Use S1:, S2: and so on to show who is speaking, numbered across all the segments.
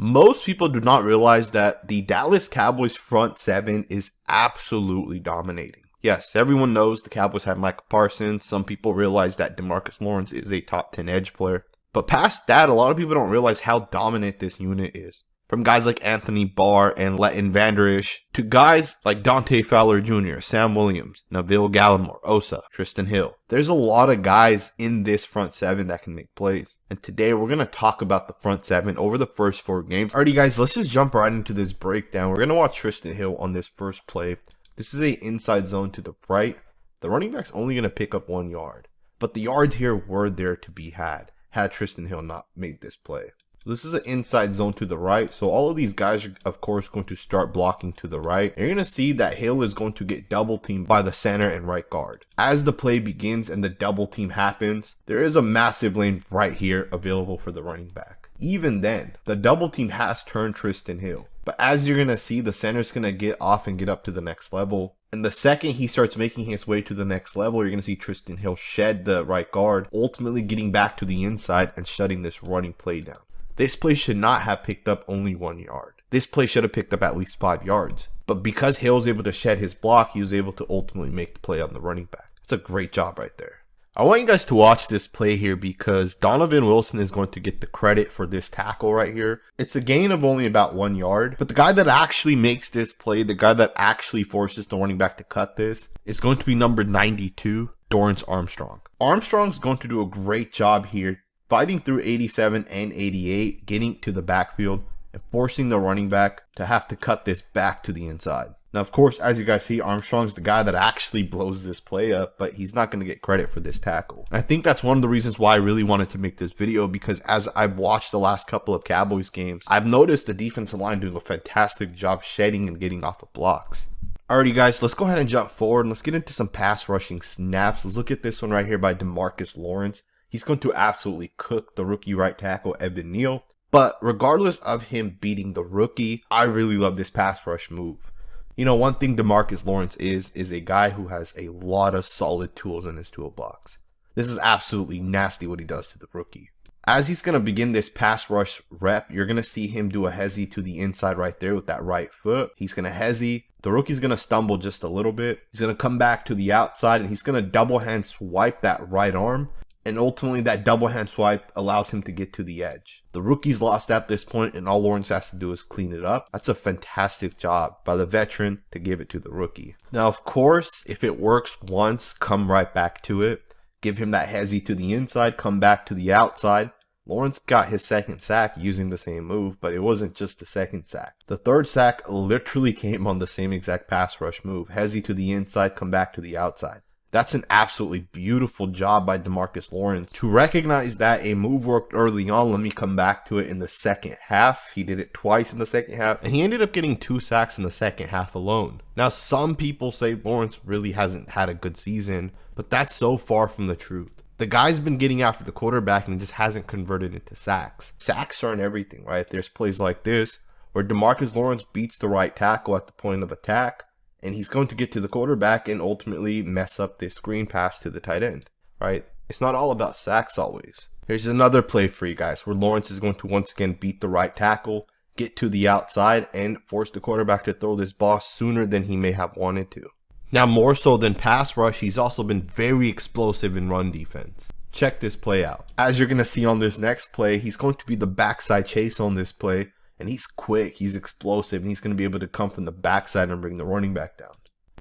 S1: Most people do not realize that the Dallas Cowboys front seven is absolutely dominating. Yes, everyone knows the Cowboys have Micah Parsons. Some people realize that Demarcus Lawrence is a top 10 edge player. But past that, a lot of people don't realize how dominant this unit is. From guys like Anthony Barr and Leighton, Vander to guys like Dante Fowler Jr., Sam Williams, Neville Gallimore, Osa, Trysten Hill. There's a lot of guys in this front seven that can make plays. And today we're going to talk about the front seven over the first 4 games. Alrighty guys, let's just jump right into this breakdown. We're going to watch Trysten Hill on this first play. This is a inside zone to the right. The running back's only going to pick up 1 yard. But the yards here were there to be had Trysten Hill not made this play. This is an inside zone to the right, so all of these guys are of course going to start blocking to the right. You're going to see that Hill is going to get double teamed by the center and right guard. As the play begins and the double team happens, there is a massive lane right here available for the running back. Even then, the double team has turned Trysten Hill. But as you're going to see, the center's going to get off and get up to the next level. And the second he starts making his way to the next level, you're going to see Trysten Hill shed the right guard, ultimately getting back to the inside and shutting this running play down. This play should not have picked up only 1 yard. This play should have picked up at least 5 yards. But because Hill was able to shed his block, he was able to ultimately make the play on the running back. It's a great job right there. I want you guys to watch this play here because Donovan Wilson is going to get the credit for this tackle right here. It's a gain of only about 1 yard, but the guy that actually makes this play, the guy that actually forces the running back to cut this, is going to be number 92, Dorance Armstrong. Armstrong's going to do a great job here, fighting through 87 and 88, getting to the backfield and forcing the running back to have to cut this back to the inside. Now, of course, as you guys see, Armstrong's the guy that actually blows this play up, but he's not going to get credit for this tackle. I think that's one of the reasons why I really wanted to make this video, because as I've watched the last couple of Cowboys games, I've noticed the defensive line doing a fantastic job shedding and getting off of blocks. Alrighty guys, let's go ahead and jump forward and let's get into some pass rushing snaps. Let's look at this one right here by Demarcus Lawrence. He's going to absolutely cook the rookie right tackle, Evan Neal. But regardless of him beating the rookie, I really love this pass rush move. You know, one thing Demarcus Lawrence is a guy who has a lot of solid tools in his toolbox. This is absolutely nasty what he does to the rookie. As he's going to begin this pass rush rep, you're going to see him do a hezzy to the inside right there with that right foot. He's going to hezzy. The rookie's going to stumble just a little bit. He's going to come back to the outside and he's going to double hand swipe that right arm. And ultimately that double hand swipe allows him to get to the edge. The rookie's lost at this point and all Lawrence has to do is clean it up. That's a fantastic job by the veteran to give it to the rookie. Now, of course, if it works once, come right back to it. Give him that hezzy to the inside, come back to the outside. Lawrence got his second sack using the same move, but it wasn't just the second sack. The third sack literally came on the same exact pass rush move. Hezzy to the inside, come back to the outside. That's an absolutely beautiful job by Demarcus Lawrence to recognize that a move worked early on. Let me come back to it in the second half. He did it twice in the second half, and he ended up getting 2 sacks in the second half alone. Now, some people say Lawrence really hasn't had a good season, but that's so far from the truth. The guy's been getting after the quarterback and it just hasn't converted into sacks. Sacks aren't everything, right? There's plays like this where Demarcus Lawrence beats the right tackle at the point of attack, and he's going to get to the quarterback and ultimately mess up this screen pass to the tight end, right? It's not all about sacks always. Here's another play for you guys where Lawrence is going to once again beat the right tackle, get to the outside, and force the quarterback to throw this ball sooner than he may have wanted to. Now, more so than pass rush, he's also been very explosive in run defense. Check this play out. As you're going to see on this next play, he's going to be the backside chase on this play. And he's quick, he's explosive, and he's going to be able to come from the backside and bring the running back down.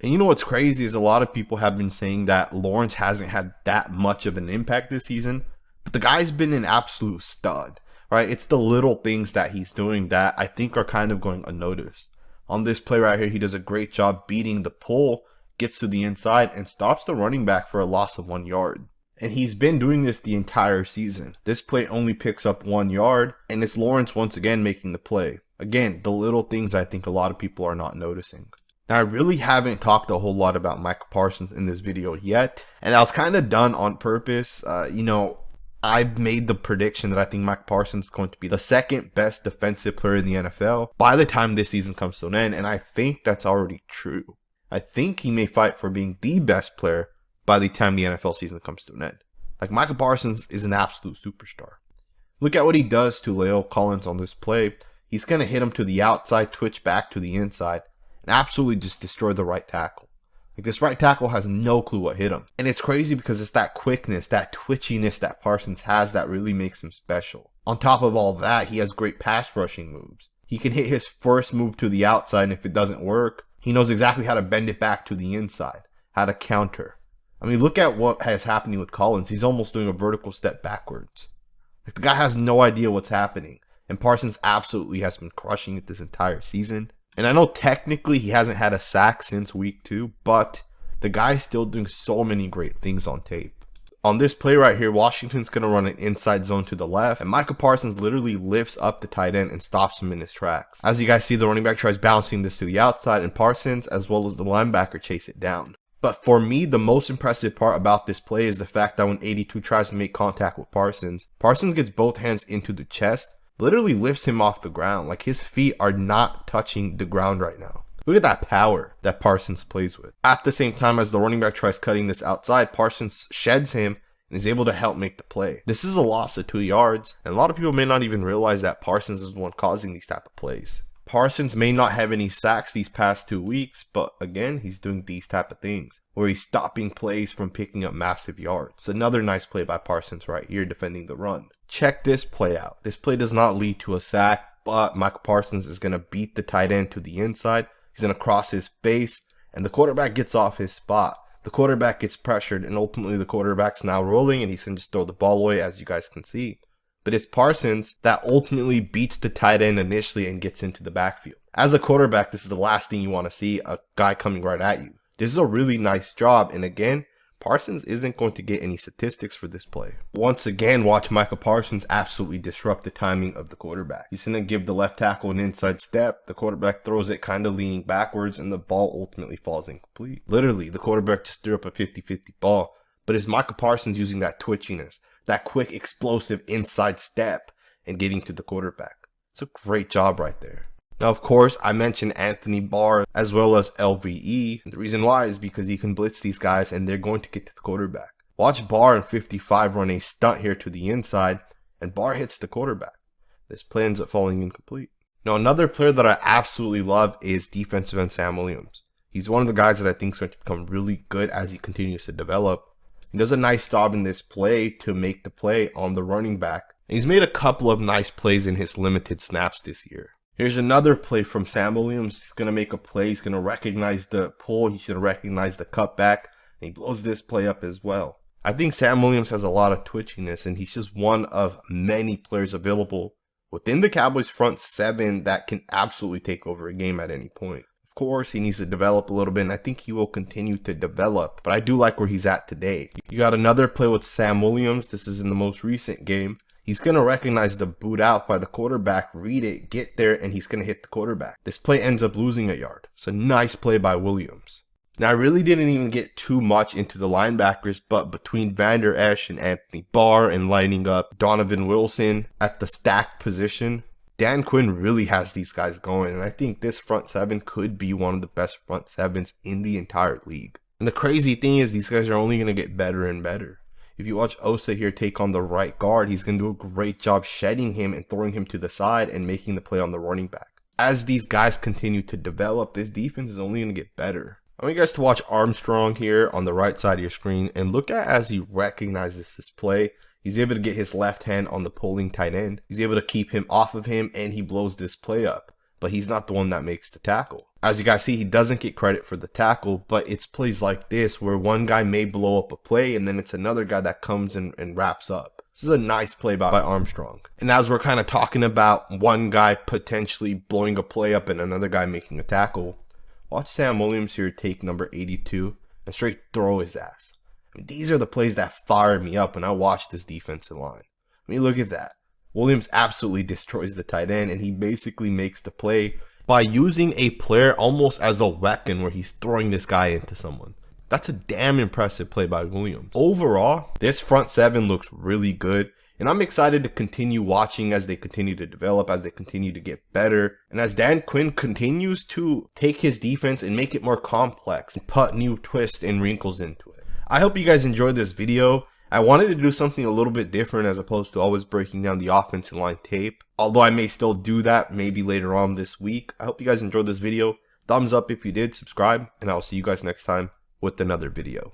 S1: And you know what's crazy is a lot of people have been saying that Lawrence hasn't had that much of an impact this season. But the guy's been an absolute stud, right? It's the little things that he's doing that I think are kind of going unnoticed. On this play right here, he does a great job beating the pull, gets to the inside, and stops the running back for a loss of 1 yard. And he's been doing this the entire season. This play only picks up 1 yard, and it's Lawrence once again making the play. Again, the little things I think a lot of people are not noticing. Now, I really haven't talked a whole lot about Micah Parsons in this video yet, and that was kind of done on purpose. I've made the prediction that I think Micah Parsons is going to be the second best defensive player in the NFL by the time this season comes to an end, and I think that's already true. I think he may fight for being the best player by the time the NFL season comes to an end. Like, Micah Parsons is an absolute superstar. Look at what he does to La'el Collins on this play. he's going to hit him to the outside, twitch back to the inside, and absolutely just destroy the right tackle. Like, this right tackle has no clue what hit him. And it's crazy because it's that quickness, that twitchiness that Parsons has that really makes him special. On top of all that, he has great pass rushing moves. He can hit his first move to the outside, and if it doesn't work, he knows exactly how to bend it back to the inside, how to counter. I mean, look at what has happening with Collins. He's almost doing a vertical step backwards. Like, the guy has no idea what's happening. And Parsons absolutely has been crushing it this entire season. And I know technically he hasn't had a sack since week 2, but the guy's still doing so many great things on tape. On this play right here, Washington's going to run an inside zone to the left, and Micah Parsons literally lifts up the tight end and stops him in his tracks. As you guys see, the running back tries bouncing this to the outside, and Parsons, as well as the linebacker, chase it down. But for me, the most impressive part about this play is the fact that when 82 tries to make contact with Parsons, Parsons gets both hands into the chest, literally lifts him off the ground. Like, his feet are not touching the ground right now. Look at that power that Parsons plays with. At the same time as the running back tries cutting this outside, Parsons sheds him and is able to help make the play. This is a loss of 2 yards, and a lot of people may not even realize that Parsons is the one causing these type of plays. Parsons may not have any sacks these past 2 weeks, but again, he's doing these type of things where he's stopping plays from picking up massive yards. Another nice play by Parsons right here defending the run. Check this play out. This play does not lead to a sack, but Micah Parsons is going to beat the tight end to the inside. He's going to cross his face, and the quarterback gets off his spot. The quarterback gets pressured, and ultimately the quarterback's now rolling, and he's going to just throw the ball away, as you guys can see. But it's Parsons that ultimately beats the tight end initially and gets into the backfield. As a quarterback, this is the last thing you want to see, a guy coming right at you. This is a really nice job, and again, Parsons isn't going to get any statistics for this play. Once again, watch Micah Parsons absolutely disrupt the timing of the quarterback. He's going to give the left tackle an inside step. The quarterback throws it kind of leaning backwards, and the ball ultimately falls incomplete. Literally, the quarterback just threw up a 50-50 ball. But it's Micah Parsons using that twitchiness, that quick, explosive inside step, and getting to the quarterback. It's a great job right there. Now, of course, I mentioned Anthony Barr as well as LVE. And the reason why is because he can blitz these guys and they're going to get to the quarterback. Watch Barr in 55 run a stunt here to the inside, and Barr hits the quarterback. This play ends up falling incomplete. Now, another player that I absolutely love is defensive end Sam Williams. He's one of the guys that I think is going to become really good as he continues to develop. He does a nice job in this play to make the play on the running back. And he's made a couple of nice plays in his limited snaps this year. Here's another play from Sam Williams. He's going to make a play. He's going to recognize the pull. He's going to recognize the cutback. And he blows this play up as well. I think Sam Williams has a lot of twitchiness, and he's just one of many players available within the Cowboys front 7 that can absolutely take over a game at any point. Of course, he needs to develop a little bit, and I think he will continue to develop. But I do like where he's at today. You got another play with Sam Williams. This is in the most recent game. He's going to recognize the boot out by the quarterback, read it, get there, and he's going to hit the quarterback. This play ends up losing a yard. It's a nice play by Williams. Now, I really didn't even get too much into the linebackers, but between Vander, Esch, and Anthony Barr and lining up Donovan Wilson at the stack position, Dan Quinn really has these guys going, and I think this front 7 could be one of the best front 7s in the entire league. And the crazy thing is these guys are only going to get better and better. If you watch Osa here take on the right guard, he's going to do a great job shedding him and throwing him to the side and making the play on the running back. As these guys continue to develop, this defense is only going to get better. I want you guys to watch Armstrong here on the right side of your screen and look at as he recognizes this play. He's able to get his left hand on the pulling tight end. He's able to keep him off of him, and he blows this play up. But he's not the one that makes the tackle. As you guys see, he doesn't get credit for the tackle, but it's plays like this where one guy may blow up a play and then it's another guy that comes and wraps up. This is a nice play by Armstrong. And as we're kind of talking about one guy potentially blowing a play up and another guy making a tackle, watch Sam Williams here take number 82 and straight throw his ass. I mean, these are the plays that fire me up when I watch this defensive line. I mean, look at that. Williams absolutely destroys the tight end, and he basically makes the play by using a player almost as a weapon where he's throwing this guy into someone. That's a damn impressive play by Williams. Overall, this front 7 looks really good, and I'm excited to continue watching as they continue to develop, as they continue to get better, and as Dan Quinn continues to take his defense and make it more complex and put new twists and wrinkles into it. I hope you guys enjoyed this video. I wanted to do something a little bit different as opposed to always breaking down the offensive line tape. although I may still do that maybe later on this week. I hope you guys enjoyed this video. Thumbs up if you did, subscribe, and I'll see you guys next time with another video.